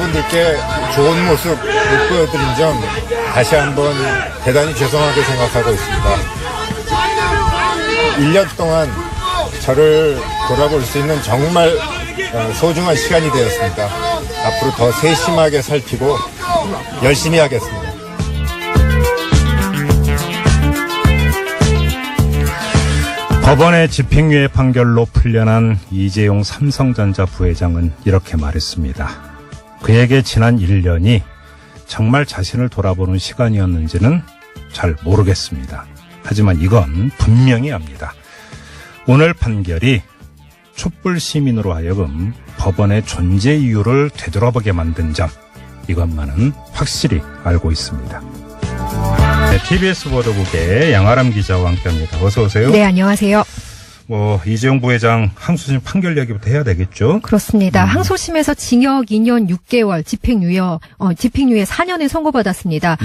여러분들께 좋은 모습 못 보여드린 점 다시 한번 대단히 죄송하게 생각하고 있습니다. 1년 동안 저를 돌아볼 수 있는 정말 소중한 시간이 되었습니다. 앞으로 더 세심하게 살피고 열심히 하겠습니다. 법원의 집행유예 판결로 풀려난 이재용 삼성전자 부회장은 이렇게 말했습니다. 그에게 지난 1년이 정말 자신을 돌아보는 시간이었는지는 잘 모르겠습니다. 하지만 이건 분명히 압니다. 오늘 판결이 촛불 시민으로 하여금 법원의 존재 이유를 되돌아보게 만든 점, 이것만은 확실히 알고 있습니다. 네, TBS 보도국의 양아람 기자와 함께합니다. 어서 오세요. 네, 안녕하세요. 이재용 부회장 항소심 판결 이야기부터 해야 되겠죠? 그렇습니다. 항소심에서 징역 2년 6개월, 집행유예 4년을 선고받았습니다.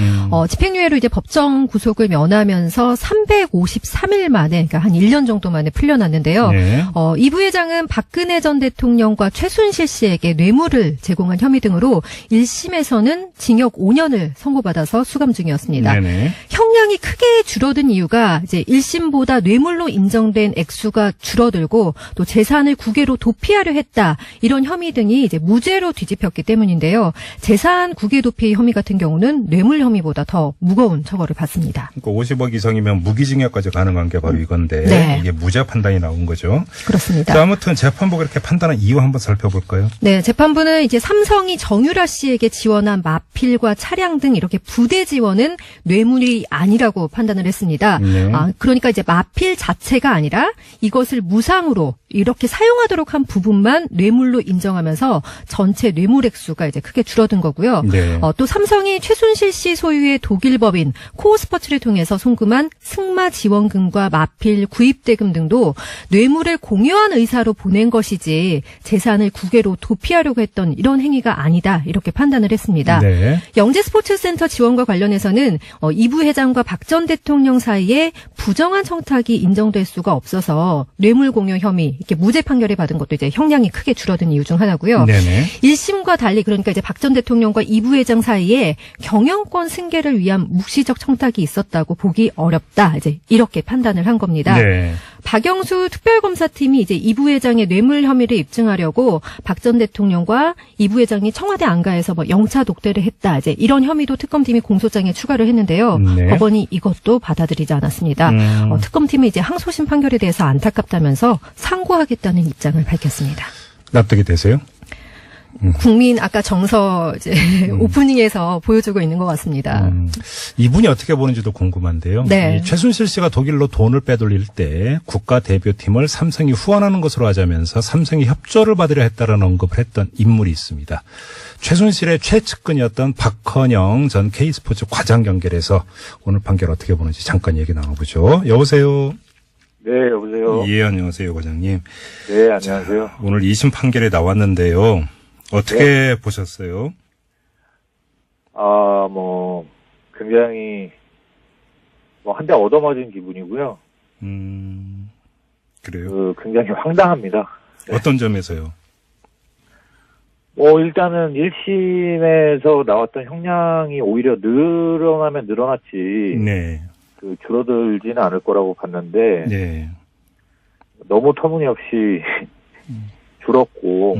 집행유예로 이제 법정 구속을 면하면서 353일 만에, 그러니까 한 1년 정도 만에 풀려났는데요. 네. 이 부회장은 박근혜 전 대통령과 최순실 씨에게 뇌물을 제공한 혐의 등으로 1심에서는 징역 5년을 선고받아서 수감 중이었습니다. 네네. 형량이 크게 줄어든 이유가 이제 1심보다 뇌물로 인정된 액수가 줄어들고 또 재산을 국외로 도피하려 했다, 이런 혐의 등이 이제 무죄로 뒤집혔기 때문인데요. 재산 국외 도피 혐의 같은 경우는 뇌물 혐의보다 더 무거운 처벌을 받습니다. 그러니까 50억 이상이면 무기징역까지 가능한 게 바로 이건데 네. 이게 무죄 판단이 나온 거죠. 그렇습니다. 자, 아무튼 재판부가 이렇게 판단한 이유 한번 살펴볼까요? 네, 재판부는 이제 삼성이 정유라 씨에게 지원한 마필과 차량 등 이렇게 부대 지원은 뇌물이 아니라고 판단을 했습니다. 네. 그러니까 이제 마필 자체가 아니라 이것을 무상으로 이렇게 사용하도록 한 부분만 뇌물로 인정하면서 전체 뇌물 액수가 이제 크게 줄어든 거고요. 네. 또 삼성이 최순실 씨 소유의 독일 법인 코어스포츠를 통해서 송금한 승마 지원금과 마필 구입 대금 등도 뇌물을 공유한 의사로 보낸 것이지 재산을 국외로 도피하려고 했던 이런 행위가 아니다, 이렇게 판단을 했습니다. 네. 영재스포츠센터 지원과 관련해서는 이 부회장과 박 전 대통령 사이에 부정한 청탁이 인정될 수가 없어서 뇌물 공유 혐의 이렇게 무죄 판결을 받은 것도 이제 형량이 크게 줄어든 이유 중 하나고요. 네네. 1심과 달리 그러니까 이제 박 전 대통령과 이 부회장 사이에 경영권 승계를 위한 묵시적 청탁이 있었다고 보기 어렵다, 이제 이렇게 판단을 한 겁니다. 네. 박영수 특별검사팀이 이제 이 부회장의 뇌물 혐의를 입증하려고 박 전 대통령과 이 부회장이 청와대 안가에서 영차 독대를 했다, 이제 이런 혐의도 특검팀이 공소장에 추가를 했는데요. 네. 법원이 이것도 받아들이지 않았습니다. 특검팀은 이제 항소심 판결에 대해서 안타깝다면서 상고하겠다는 입장을 밝혔습니다. 납득이 되세요? 국민 아까 정서 이제 오프닝에서 보여주고 있는 것 같습니다. 이분이 어떻게 보는지도 궁금한데요. 네. 이 최순실 씨가 독일로 돈을 빼돌릴 때 국가 대표팀을 삼성이 후원하는 것으로 하자면서 삼성이 협조를 받으려 했다라는 언급을 했던 인물이 있습니다. 최순실의 최측근이었던 박헌영 전 K스포츠 과장 연결해서 오늘 판결 어떻게 보는지 잠깐 얘기 나눠보죠. 여보세요. 네, 여보세요. 예, 안녕하세요, 과장님. 네, 안녕하세요. 오늘 2심 판결이 나왔는데요. 어떻게 보셨어요? 굉장히, 한 대 얻어맞은 기분이고요. 그래요? 굉장히 황당합니다. 네. 어떤 점에서요? 일단은 1심에서 나왔던 형량이 오히려 늘어나면 늘어났지, 네. 줄어들지는 않을 거라고 봤는데, 네. 너무 터무니없이 줄었고,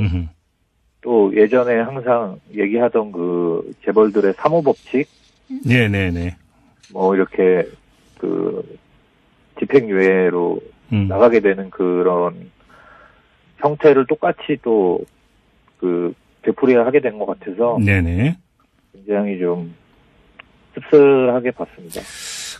또 예전에 항상 얘기하던 재벌들의 사모법칙, 네네네. 이렇게 집행유예로 나가게 되는 그런 형태를 똑같이 또 되풀이하게 된 것 같아서 네네. 굉장히 좀 씁쓸하게 봤습니다.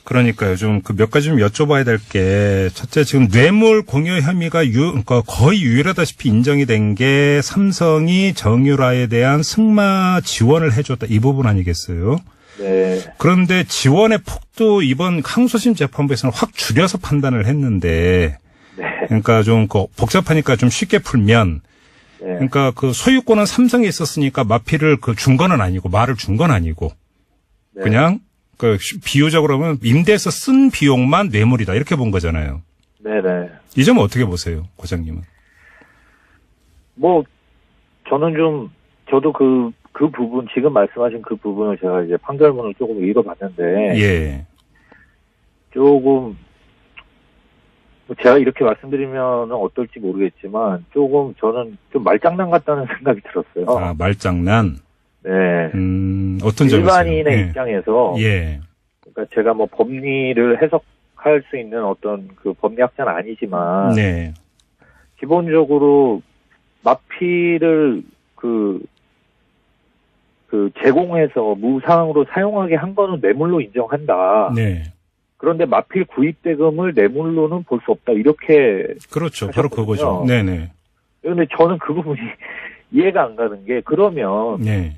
그러니까요. 좀 몇 가지 좀 여쭤봐야 될 게, 첫째, 지금 뇌물 공여 혐의가 그러니까 거의 유일하다시피 인정이 된 게 삼성이 정유라에 대한 승마 지원을 해줬다, 이 부분 아니겠어요? 네. 그런데 지원의 폭도 이번 항소심 재판부에서는 확 줄여서 판단을 했는데, 네. 그러니까 좀 복잡하니까 좀 쉽게 풀면, 네. 그러니까 소유권은 삼성에 있었으니까 마피를 준 건 아니고, 말을 준 건 아니고, 네. 그냥 비유적으로 하면 임대해서 쓴 비용만 뇌물이다, 이렇게 본 거잖아요. 네네. 이 점은 어떻게 보세요, 과장님은? 저는 저도 그 부분, 지금 말씀하신 그 부분을 제가 이제 판결문을 조금 읽어봤는데, 예. 조금, 제가 이렇게 말씀드리면 어떨지 모르겠지만, 조금 저는 좀 말장난 같다는 생각이 들었어요. 아, 말장난. 네. 어떤 점에서요? 일반인의 예. 입장에서, 예. 그러니까 제가 뭐 법리를 해석할 수 있는 어떤 그 법리학자는 아니지만, 네. 기본적으로 마피를 제공해서 무상으로 사용하게 한 거는 뇌물로 인정한다. 네. 그런데 마필 구입 대금을 뇌물로는 볼 수 없다. 이렇게. 그렇죠. 바로 하셨거든요. 그거죠. 네네. 그런데 저는 그 부분이 이해가 안 가는 게, 그러면 네.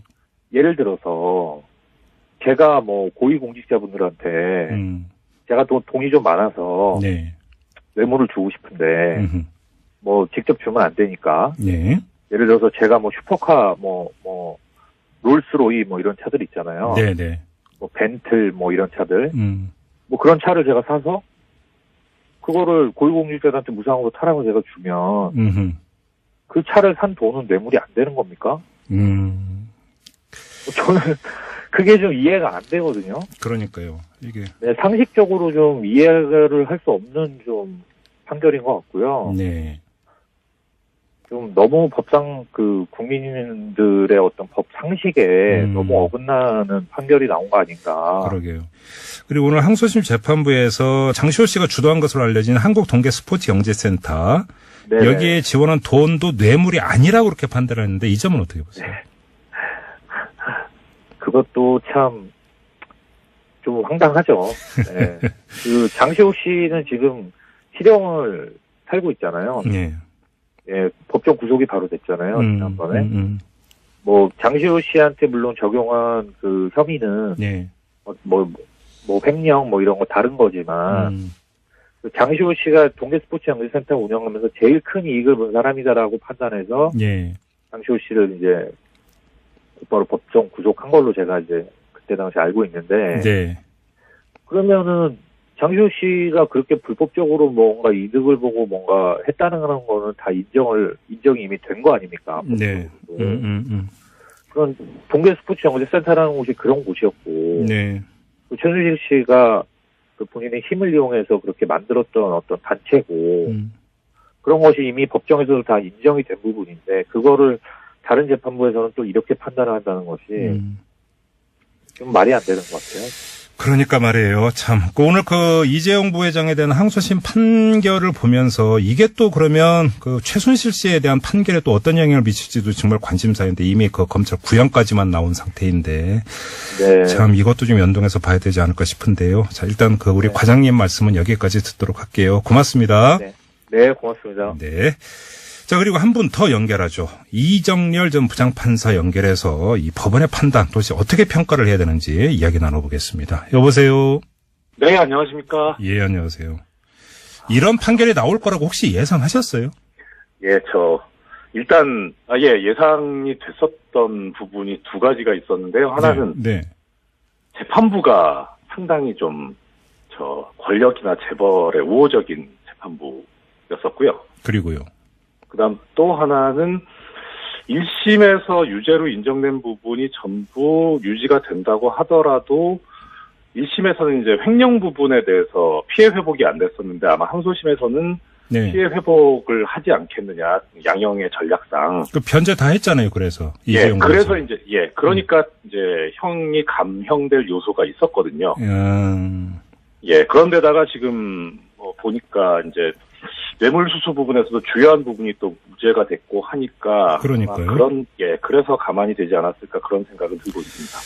예를 들어서 제가 뭐 고위공직자분들한테 제가 돈이 좀 많아서 네. 뇌물을 주고 싶은데 뭐 직접 주면 안 되니까. 네. 예를 들어서 제가 뭐 슈퍼카 롤스로이 뭐 이런 차들 있잖아요. 네네. 뭐 벤틀 뭐 이런 차들. 뭐 그런 차를 제가 사서 그거를 고위공직자들한테 무상으로 타라고 제가 주면 그 차를 산 돈은 뇌물이 안 되는 겁니까? 저는 그게 좀 이해가 안 되거든요. 그러니까요. 이게. 네, 상식적으로 좀 이해를 할 수 없는 좀 판결인 것 같고요. 네. 좀 너무 법상 국민들의 어떤 법 상식에 너무 어긋나는 판결이 나온 거 아닌가. 그러게요. 그리고 오늘 항소심 재판부에서 장시호 씨가 주도한 것으로 알려진 한국동계스포츠영재센터 네네. 여기에 지원한 돈도 뇌물이 아니라고 그렇게 판단했는데 이 점은 어떻게 보세요? 네. 그것도 참 좀 황당하죠. 네. 장시호 씨는 지금 실형을 살고 있잖아요. 네. 예, 법정 구속이 바로 됐잖아요. 지난번에. 뭐 장시호 씨한테 물론 적용한 그 혐의는 네. 뭐 횡령 뭐 이런 거 다른 거지만 장시호 씨가 동계스포츠영재센터 운영하면서 제일 큰 이익을 본 사람이다라고 판단해서 네. 장시호 씨를 이제 곧바로 법정 구속한 걸로 제가 이제 그때 당시 알고 있는데 네. 그러면은 장시호 씨가 그렇게 불법적으로 뭔가 이득을 보고 뭔가 했다는 거는 다 인정이 이미 된 거 아닙니까? 네. 그런 동계스포츠영재센터라는 곳이 그런 곳이었고, 네. 최순실 씨가 본인의 힘을 이용해서 그렇게 만들었던 어떤 단체고, 그런 것이 이미 법정에서도 다 인정이 된 부분인데, 그거를 다른 재판부에서는 또 이렇게 판단을 한다는 것이 좀 말이 안 되는 것 같아요. 그러니까 말이에요. 참. 오늘 이재용 부회장에 대한 항소심 판결을 보면서 이게 또 그러면 최순실 씨에 대한 판결에 또 어떤 영향을 미칠지도 정말 관심사인데 이미 검찰 구형까지만 나온 상태인데. 네. 참 이것도 좀 연동해서 봐야 되지 않을까 싶은데요. 자, 일단 우리 네. 과장님 말씀은 여기까지 듣도록 할게요. 고맙습니다. 네. 네, 고맙습니다. 네. 자, 그리고 한 분 더 연결하죠. 이정렬 전 부장판사 연결해서 이 법원의 판단 도대체 어떻게 평가를 해야 되는지 이야기 나눠보겠습니다. 여보세요. 네, 안녕하십니까. 예, 안녕하세요. 이런 판결이 나올 거라고 혹시 예상하셨어요? 예, 일단, 예상이 됐었던 부분이 두 가지가 있었는데요. 하나는 네. 재판부가 상당히 권력이나 재벌의 우호적인 재판부였었고요. 그리고요. 그다음 또 하나는 1심에서 유죄로 인정된 부분이 전부 유지가 된다고 하더라도 1심에서는 이제 횡령 부분에 대해서 피해 회복이 안 됐었는데 아마 항소심에서는 네. 피해 회복을 하지 않겠느냐, 양형의 전략상. 변제 다 했잖아요, 그래서. 예, 그래서 그러니까 이제 형이 감형될 요소가 있었거든요. 예, 그런데다가 지금 보니까 이제 뇌물수수 부분에서도 주요한 부분이 또 무죄가 됐고 하니까. 그러니까요. 그래서 가만히 되지 않았을까 그런 생각은 들고 있습니다.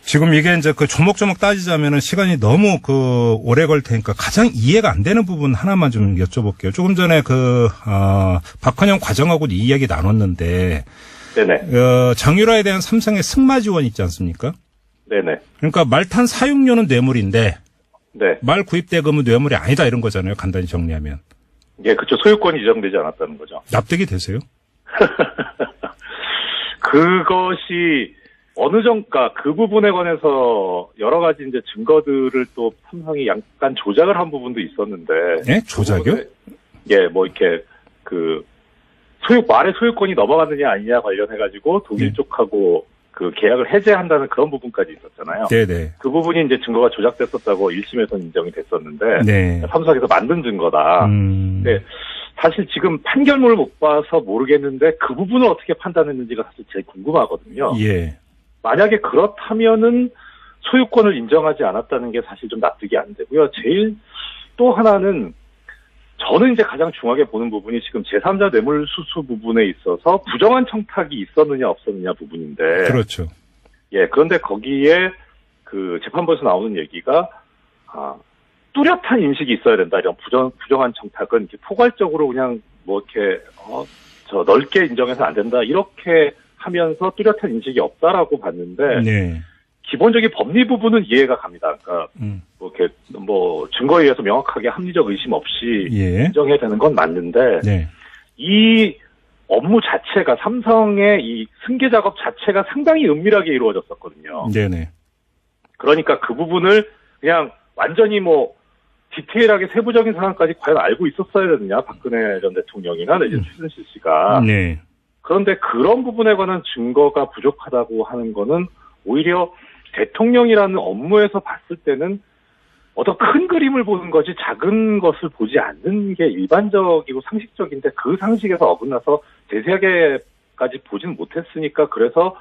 지금 이게 이제 조목조목 따지자면은 시간이 너무 오래 걸 테니까 가장 이해가 안 되는 부분 하나만 좀 여쭤볼게요. 조금 전에 박헌영 과정하고도 이 이야기 나눴는데. 네네. 정유라에 대한 삼성의 승마 지원 있지 않습니까? 네네. 그러니까 말탄 사육료는 뇌물인데. 네. 말 구입 대금은 뇌물이 아니다 이런 거잖아요. 간단히 정리하면. 예, 그렇죠. 소유권이 인정되지 않았다는 거죠. 납득이 되세요? 그것이 그 부분에 관해서 여러 가지 이제 증거들을 또 삼성이 약간 조작을 한 부분도 있었는데. 예? 조작이요? 이렇게 말의 소유권이 넘어갔느냐 아니냐 관련해가지고 독일 쪽하고 그 계약을 해제한다는 그런 부분까지 있었잖아요. 네네. 그 부분이 이제 증거가 조작됐었다고 1심에서 인정이 됐었는데 네. 삼성에서 만든 증거다. 근데 사실 지금 판결문을 못 봐서 모르겠는데 그 부분을 어떻게 판단했는지가 사실 제일 궁금하거든요. 예. 만약에 그렇다면은 소유권을 인정하지 않았다는 게 사실 좀 납득이 안 되고요. 제일 또 하나는 저는 이제 가장 중요하게 보는 부분이 지금 제3자 뇌물수수 부분에 있어서 부정한 청탁이 있었느냐 없었느냐 부분인데. 그렇죠. 예, 그런데 거기에 그 재판부에서 나오는 얘기가, 뚜렷한 인식이 있어야 된다. 이런 부정한 청탁은 이렇게 포괄적으로 그냥 뭐 이렇게, 넓게 인정해서 안 된다. 이렇게 하면서 뚜렷한 인식이 없다라고 봤는데. 네. 기본적인 법리 부분은 이해가 갑니다. 그러니까 뭐 이렇게 뭐 증거에 의해서 명확하게 합리적 의심 없이 예. 인정해야 되는 건 맞는데 네. 이 업무 자체가 삼성의 이 승계 작업 자체가 상당히 은밀하게 이루어졌었거든요. 네네. 그러니까 그 부분을 그냥 완전히 뭐 디테일하게 세부적인 상황까지 과연 알고 있었어야 되느냐, 박근혜 전 대통령이나 이제 최순실 씨가. 네. 그런데 그런 부분에 관한 증거가 부족하다고 하는 거는 오히려 대통령이라는 업무에서 봤을 때는 어떤 큰 그림을 보는 거지 작은 것을 보지 않는 게 일반적이고 상식적인데 그 상식에서 어긋나서 세세하게까지 보지는 못했으니까 그래서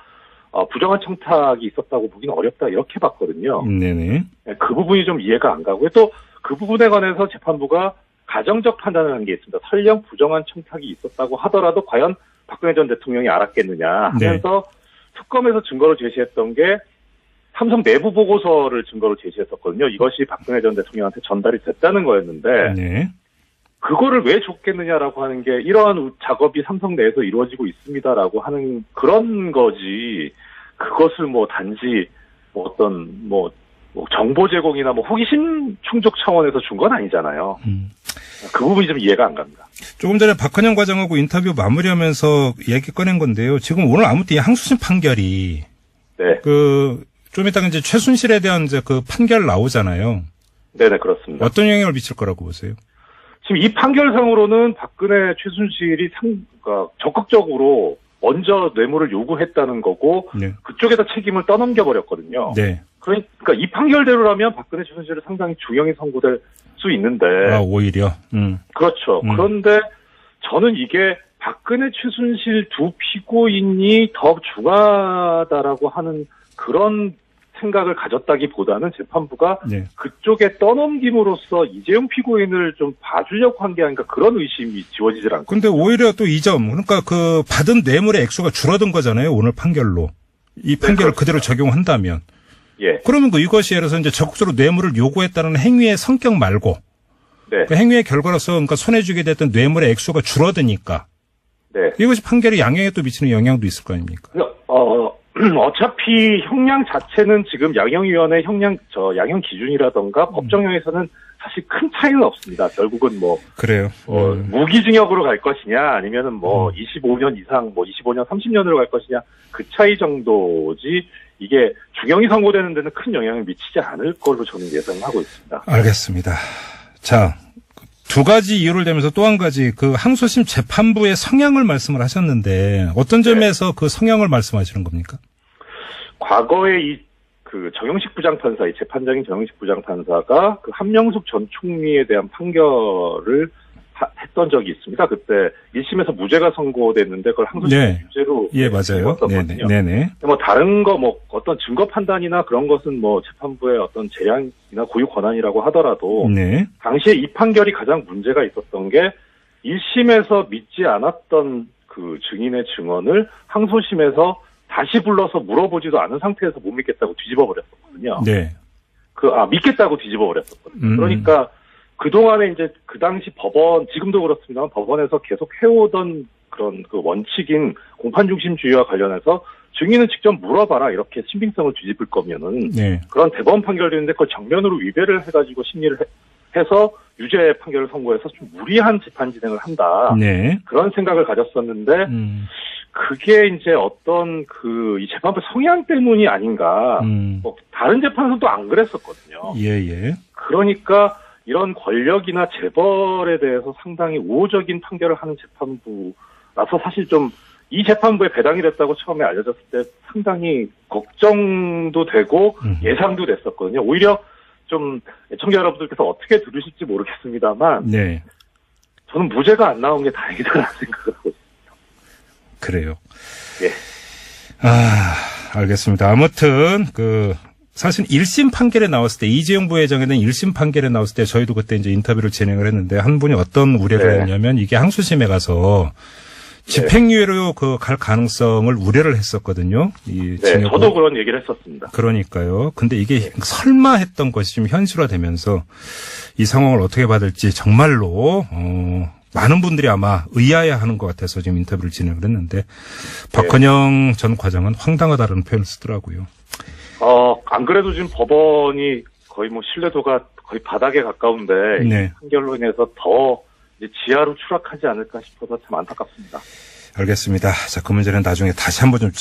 부정한 청탁이 있었다고 보기는 어렵다 이렇게 봤거든요. 네네. 그 부분이 좀 이해가 안 가고요. 또 그 부분에 관해서 재판부가 가정적 판단을 한 게 있습니다. 설령 부정한 청탁이 있었다고 하더라도 과연 박근혜 전 대통령이 알았겠느냐 하면서 특검에서 증거로 제시했던 게 삼성 내부 보고서를 증거로 제시했었거든요. 이것이 박근혜 전 대통령한테 전달이 됐다는 거였는데 네. 그거를 왜 줬겠느냐라고 하는 게 이러한 작업이 삼성 내에서 이루어지고 있습니다라고 하는 그런 거지 그것을 뭐 단지 뭐 어떤 뭐 정보 제공이나 뭐 호기심 충족 차원에서 준 건 아니잖아요. 그 부분이 좀 이해가 안 갑니다. 조금 전에 박헌영 과장하고 인터뷰 마무리하면서 얘기 꺼낸 건데요. 지금 오늘 아무튼 이 항소심 판결이 네. 좀 이따가 이제 최순실에 대한 이제 그 판결 나오잖아요. 네네, 그렇습니다. 어떤 영향을 미칠 거라고 보세요? 지금 이 판결상으로는 박근혜 최순실이 그러니까 적극적으로 먼저 뇌물을 요구했다는 거고 네. 그쪽에다 책임을 떠넘겨 버렸거든요. 네. 그러니까 이 판결대로라면 박근혜 최순실은 상당히 중형이 선고될 수 있는데. 오히려. 그렇죠. 그런데 저는 이게 박근혜 최순실 두 피고인이 더 중하다라고 하는 그런 생각을 가졌다기보다는 재판부가 네. 그쪽에 떠넘김으로써 이재용 피고인을 좀 봐주려고 한 게 아닌가 그런 의심이 지워지질 않고. 근데 오히려 또 이 점, 그러니까 그 받은 뇌물의 액수가 줄어든 거잖아요. 오늘 판결로. 이 판결을 그대로 적용한다면. 예. 그러면 이것이 예를 들어서 이제 적극적으로 뇌물을 요구했다는 행위의 성격 말고. 네. 그 행위의 결과로서 그러니까 손해주게 됐던 뇌물의 액수가 줄어드니까. 네. 이것이 판결의 양형에 또 미치는 영향도 있을 거 아닙니까? 어차피 형량 자체는 지금 양형위원회 양형 기준이라던가 법정형에서는 사실 큰 차이는 없습니다. 결국은 그래요. 무기징역으로 갈 것이냐, 아니면은 25년 이상, 25년, 30년으로 갈 것이냐, 그 차이 정도지, 이게 중형이 선고되는 데는 큰 영향을 미치지 않을 걸로 저는 예상하고 있습니다. 알겠습니다. 자, 두 가지 이유를 대면서 또 한 가지 그 항소심 재판부의 성향을 말씀을 하셨는데 어떤 점에서 그 성향을 말씀하시는 겁니까? 과거에 그 정영식 부장판사, 이 재판장인 정영식 부장판사가 그 한명숙 전 총리에 대한 판결을 했던 적이 있습니다. 그때 1심에서 무죄가 선고됐는데 그걸 항소심 유죄로 맞아요. 했었거든요. 네네. 다른 거 어떤 증거 판단이나 그런 것은 재판부의 어떤 재량이나 고유 권한이라고 하더라도 당시에 이 판결이 가장 문제가 있었던 게 1심에서 믿지 않았던 그 증인의 증언을 항소심에서 다시 불러서 물어보지도 않은 상태에서 못 믿겠다고 뒤집어 버렸었거든요. 네. 믿겠다고 뒤집어 버렸었거든요. 그러니까 그동안에 이제 그 당시 법원, 지금도 그렇습니다만 법원에서 계속 해오던 그런 그 원칙인 공판중심주의와 관련해서 증인은 직접 물어봐라 이렇게 신빙성을 뒤집을 거면은 그런 대법원 판결이었는데 그걸 정면으로 위배를 해가지고 심리를 해서 유죄 판결을 선고해서 좀 무리한 재판 진행을 한다. 그런 생각을 가졌었는데 그게 이제 어떤 이 재판부 성향 때문이 아닌가. 다른 재판에서도 안 그랬었거든요. 그러니까 이런 권력이나 재벌에 대해서 상당히 우호적인 판결을 하는 재판부라서 사실 좀 이 재판부에 배당이 됐다고 처음에 알려졌을 때 상당히 걱정도 되고 예상도 됐었거든요. 오히려 좀 애청자 여러분들께서 어떻게 들으실지 모르겠습니다만 네. 저는 무죄가 안 나온 게 다행이다라는 생각을 하고 있습니다. 그래요. 예. 알겠습니다. 아무튼 사실 1심 판결에 나왔을 때 이재용 부회장에 대한 1심 판결에 나왔을 때 저희도 그때 이제 인터뷰를 진행을 했는데 한 분이 어떤 우려를 네. 했냐면 이게 항소심에 가서 집행유예로 갈 가능성을 우려를 했었거든요. 네, 저도 그런 얘기를 했었습니다. 그러니까요. 근데 이게 설마 했던 것이 좀 현실화되면서 이 상황을 어떻게 받을지 정말로 많은 분들이 아마 의아해하는 것 같아서 지금 인터뷰를 진행을 했는데 박헌영 전 과장은 황당하다는 표현을 쓰더라고요. 안 그래도 지금 법원이 거의 신뢰도가 거의 바닥에 가까운데 네. 이 판결로 인해서 더 이제 지하로 추락하지 않을까 싶어서 참 안타깝습니다. 알겠습니다. 자, 그 문제는 나중에 다시 한번 좀